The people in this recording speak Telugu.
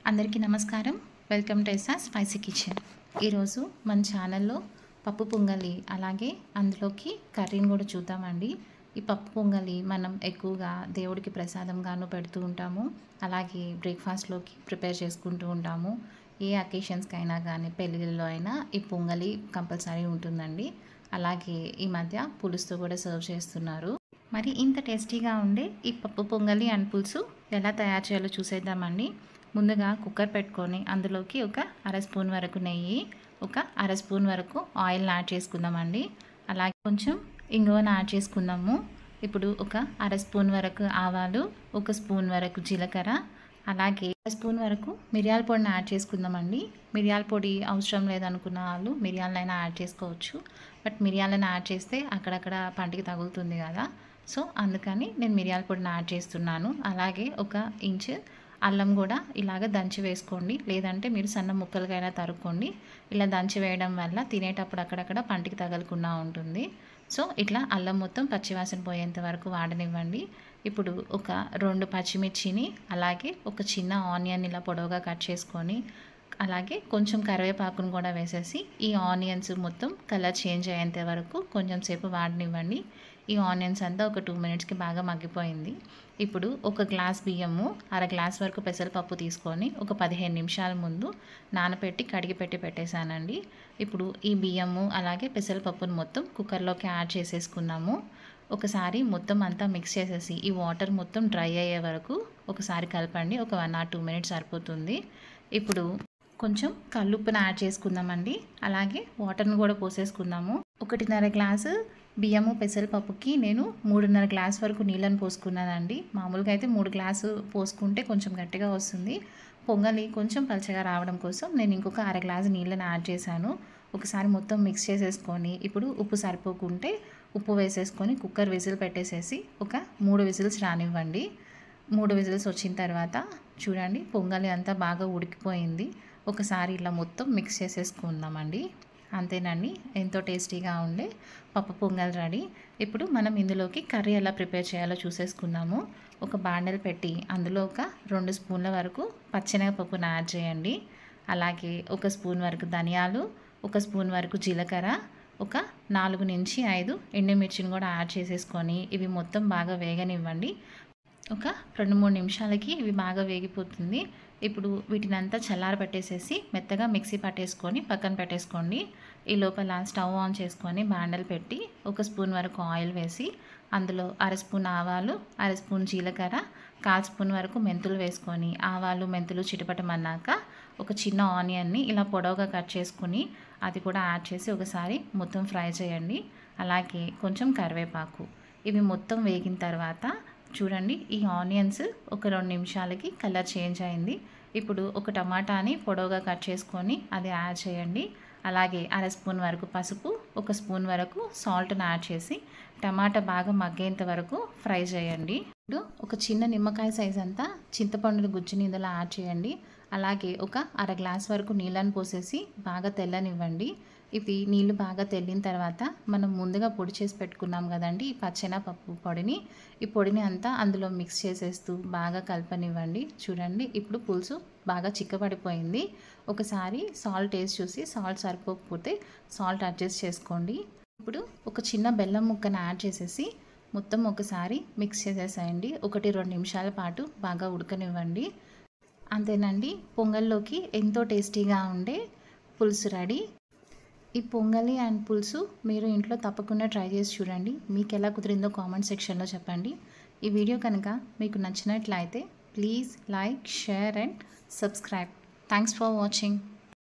అందరికీ నమస్కారం. Welcome to SR spicy kitchen. ఈరోజు మన ఛానల్లో పప్పు పొంగలి అలాగే అందులోకి కర్రీని కూడా చూద్దామండి. ఈ పప్పు పొంగలి మనం ఎక్కువగా దేవుడికి ప్రసాదంగాను పెడుతూ ఉంటాము. అలాగే బ్రేక్ఫాస్ట్లోకి ప్రిపేర్ చేసుకుంటూ ఉంటాము. ఏ అకేషన్స్కి అయినా కానీ పెళ్ళిళ్ళలో అయినా ఈ పొంగలి కంపల్సరీ ఉంటుందండి. అలాగే ఈ మధ్య పులుసుతో కూడా సర్వ్ చేస్తున్నారు. మరి ఇంత టేస్టీగా ఉండే ఈ పప్పు పొంగలి అండ్ పులుసు ఎలా తయారు చేయాలో చూసేద్దామండి. ముందుగా కుక్కర్ పెట్టుకొని అందులోకి ఒక అర స్పూన్ వరకు నెయ్యి, ఒక అర స్పూన్ వరకు ఆయిల్ని యాడ్ చేసుకుందామండి. అలాగే కొంచెం ఇంగువను యాడ్ చేసుకుందాము. ఇప్పుడు ఒక అర స్పూన్ వరకు ఆవాలు, ఒక స్పూన్ వరకు జీలకర్ర, అలాగే అర స్పూన్ వరకు మిరియాల పొడిని యాడ్ చేసుకుందామండి. మిరియాల పొడి అవసరం లేదనుకున్న వాళ్ళు మిరియాలనైనా యాడ్ చేసుకోవచ్చు. బట్ మిరియాలను యాడ్ చేస్తే అక్కడక్కడ పంటికి తగులుతుంది కదా, సో అందుకని నేను మిరియాల పొడిని యాడ్ చేస్తున్నాను. అలాగే ఒక ఇంచ్ అల్లం కూడా ఇలాగ దంచి వేసుకోండి, లేదంటే మీరు సన్న ముక్కలుగైనా తరుక్కోండి. ఇలా దంచి వేయడం వల్ల తినేటప్పుడు అక్కడక్కడ పంటికి తగలకుండా ఉంటుంది. సో ఇట్లా అల్లం మొత్తం పచ్చివాసన పోయేంత వరకు వాడనివ్వండి. ఇప్పుడు ఒక 2 పచ్చిమిర్చిని అలాగే ఒక చిన్న ఆనియన్ ఇలా పొడవుగా కట్ చేసుకొని, అలాగే కొంచెం కరివేపాకును కూడా వేసేసి ఈ ఆనియన్స్ మొత్తం కలర్ చేంజ్ అయ్యేంత వరకు కొంచెం సేపు వాడనివ్వండి. ఈ ఆనియన్స్ అంతా ఒక 2 మినిట్స్కి బాగా మగ్గిపోయింది. ఇప్పుడు ఒక గ్లాస్ బియ్యము, అర గ్లాస్ వరకు పెసరపప్పు తీసుకొని ఒక 15 నిమిషాల ముందు నానబెట్టి కడిగి పెట్టేశానండి. ఇప్పుడు ఈ బియ్యము అలాగే పెసరపప్పును మొత్తం కుక్కర్లోకి యాడ్ చేసేసుకున్నాము. ఒకసారి మొత్తం అంతా మిక్స్ చేసేసి ఈ వాటర్ మొత్తం డ్రై అయ్యే వరకు ఒకసారి కలపండి. ఒక 1 or 2 మినిట్స్ సరిపోతుంది. ఇప్పుడు కొంచెం కల్లుప్పును యాడ్ చేసుకుందామండి. అలాగే వాటర్ను కూడా పోసేసుకుందాము. 1.5 గ్లాసు బియ్యము పెసరపప్పుకి నేను 3.5 గ్లాస్ వరకు నీళ్ళని పోసుకున్నానండి. మామూలుగా అయితే 3 గ్లాసు పోసుకుంటే కొంచెం గట్టిగా వస్తుంది. పొంగలి కొంచెం పలచగా రావడం కోసం నేను ఇంకొక అర గ్లాసు నీళ్ళని యాడ్ చేశాను. ఒకసారి మొత్తం మిక్స్ చేసేసుకొని ఇప్పుడు ఉప్పు సరిపోకుంటే ఉప్పు వేసేసుకొని కుక్కర్ విజిల్ పెట్టేసేసి ఒక 3 విజిల్స్ రానివ్వండి. 3 విజిల్స్ వచ్చిన తర్వాత చూడండి పొంగలి అంతా బాగా ఉడికిపోయింది. ఒకసారి ఇలా మొత్తం మిక్స్ చేసేసుకుందామండి. అంతేనండి, ఎంతో టేస్టీగా ఉండే పప్పు పొంగల్ రెడీ. ఇప్పుడు మనం ఇందులోకి కర్రీ ఎలా ప్రిపేర్ చేయాలో చూసేసుకుందాము. ఒక బాండెల్ పెట్టి అందులో ఒక 2 స్పూన్ల వరకు పచ్చెనగపప్పును యాడ్ చేయండి. అలాగే ఒక స్పూన్ వరకు ధనియాలు, ఒక స్పూన్ వరకు జీలకర్ర, ఒక 4 నుంచి 5 ఎండుమిర్చిని కూడా యాడ్ చేసేసుకొని ఇవి మొత్తం బాగా వేగనివ్వండి. ఒక 2-3 నిమిషాలకి ఇవి బాగా వేగిపోతుంది. ఇప్పుడు వీటినంతా చల్లారబెట్టేసేసి మెత్తగా మిక్సీ పట్టేసుకొని పక్కన పెట్టేసుకోండి. ఈ లోపల స్టవ్ ఆన్ చేసుకొని బాండెల్ పెట్టి ఒక స్పూన్ వరకు ఆయిల్ వేసి అందులో అర స్పూన్ ఆవాలు, అర స్పూన్ జీలకర్ర, 1/4 స్పూన్ వరకు మెంతులు వేసుకొని ఆవాలు మెంతులు చిటపటమన్నాక ఒక చిన్న ఆనియన్ని ఇలా పొడవుగా కట్ చేసుకుని అది కూడా యాడ్ చేసి ఒకసారి మొత్తం ఫ్రై చేయండి. అలాగే కొంచెం కరివేపాకు. ఇవి మొత్తం వేగిన తర్వాత చూడండి ఈ ఆనియన్స్ ఒక 2 నిమిషాలకి కలర్ చేంజ్ అయింది. ఇప్పుడు ఒక టమాటాని పొడవుగా కట్ చేసుకొని అది యాడ్ చేయండి. అలాగే అర స్పూన్ వరకు పసుపు, ఒక స్పూన్ వరకు సాల్ట్ని యాడ్ చేసి టమాటా బాగా మగ్గేంత వరకు ఫ్రై చేయండి. ఇప్పుడు ఒక చిన్న నిమ్మకాయ సైజ్ అంతా చింతపండు గుజ్జుని ఇందులో యాడ్ చేయండి. అలాగే ఒక అర గ్లాస్ వరకు నీళ్ళని పోసేసి బాగా తెల్లనివ్వండి. ఇవి నీళ్ళు బాగా తెల్లిన తర్వాత మనం ముందుగా పొడి చేసి పెట్టుకున్నాం కదండి ఈ పచ్చెనపప్పు పొడిని, ఈ పొడిని అంతా అందులో మిక్స్ చేసేస్తూ బాగా కలపనివ్వండి. చూడండి ఇప్పుడు పులుసు బాగా చిక్కబడిపోయింది. ఒకసారి సాల్ట్ వేసి చూసి సాల్ట్ సరిపోకపోతే సాల్ట్ అడ్జస్ట్ చేసుకోండి. ఇప్పుడు ఒక చిన్న బెల్లం ముక్కను యాడ్ చేసేసి మొత్తం ఒకసారి మిక్స్ చేసేసేయండి. 1-2 నిమిషాల పాటు బాగా ఉడకనివ్వండి. అంతేనండి, పొంగల్లోకి ఎంతో టేస్టీగా ఉండే పులుసు రెడీ. ఈ పొంగలి అండ్ పులుసు మీరు ఇంట్లో తప్పకుండా ట్రై చేసి చూడండి. మీకు ఎలా కుదిరిందో కామెంట్ సెక్షన్లో చెప్పండి. ఈ వీడియో కనుక మీకు నచ్చినట్లయితే please like, share and subscribe. Thanks for watching.